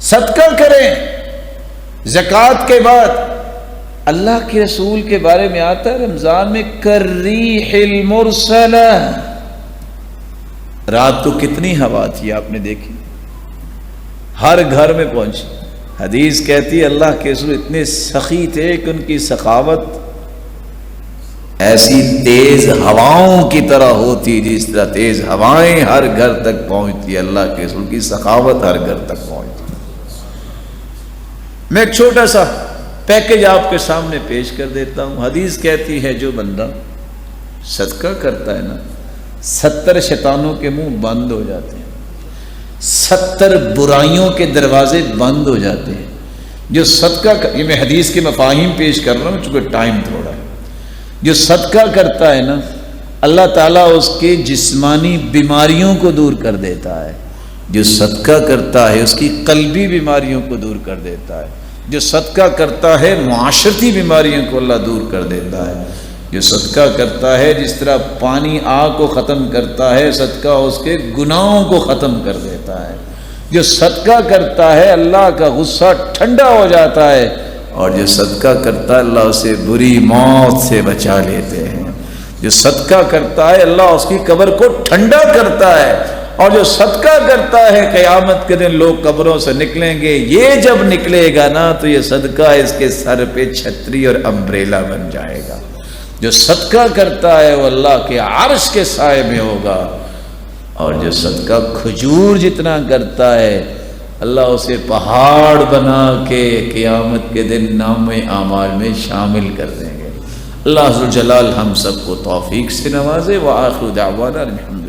صدقہ کریں زکوٰۃ کے بعد. اللہ کے رسول کے بارے میں آتا ہے رمضان میں کالریح المرسلہ. رات کو کتنی ہوا تھی آپ نے دیکھی, ہر گھر میں پہنچی. حدیث کہتی ہے اللہ کے رسول اتنے سخی تھے کہ ان کی سخاوت ایسی تیز ہواؤں کی طرح ہوتی جس طرح تیز ہوائیں ہر گھر تک پہنچتی. اللہ کے رسول کی سخاوت ہر گھر تک پہنچتی. میں ایک چھوٹا سا پیکج آپ کے سامنے پیش کر دیتا ہوں. حدیث کہتی ہے جو بندہ صدقہ کرتا ہے نا 70 شیطانوں کے منہ بند ہو جاتے ہیں, 70 برائیوں کے دروازے بند ہو جاتے ہیں. جو صدقہ, یہ میں حدیث کے مفاہیم پیش کر رہا ہوں چونکہ ٹائم تھوڑا ہے. جو صدقہ کرتا ہے نا اللہ تعالیٰ اس کے جسمانی بیماریوں کو دور کر دیتا ہے. جو صدقہ کرتا ہے اس کی قلبی بیماریوں کو دور کر دیتا ہے. جو صدقہ کرتا ہے معاشرتی بیماریوں کو اللہ دور کر دیتا ہے. جو صدقہ کرتا ہے جس طرح پانی آگ کو ختم کرتا ہے, صدقہ اس کے گناہوں کو ختم کر دیتا ہے. جو صدقہ کرتا ہے اللہ کا غصہ ٹھنڈا ہو جاتا ہے, اور جو صدقہ کرتا ہے اللہ اسے بری موت سے بچا لیتے ہیں. جو صدقہ کرتا ہے اللہ اس کی قبر کو ٹھنڈا کرتا ہے, اور جو صدقہ کرتا ہے قیامت کے دن لوگ قبروں سے نکلیں گے. یہ جب نکلے گا نا تو یہ صدقہ اس کے سر پہ چھتری اور امبریلا بن جائے گا. جو صدقہ کرتا ہے وہ اللہ کے عرش کے سائے میں ہوگا, اور جو صدقہ کھجور جتنا کرتا ہے اللہ اسے پہاڑ بنا کے قیامت کے دن نام اعمال میں شامل کر دیں گے. اللہ ذوالجلال ہم سب کو توفیق سے نوازے. وآخر دعوانا الحمد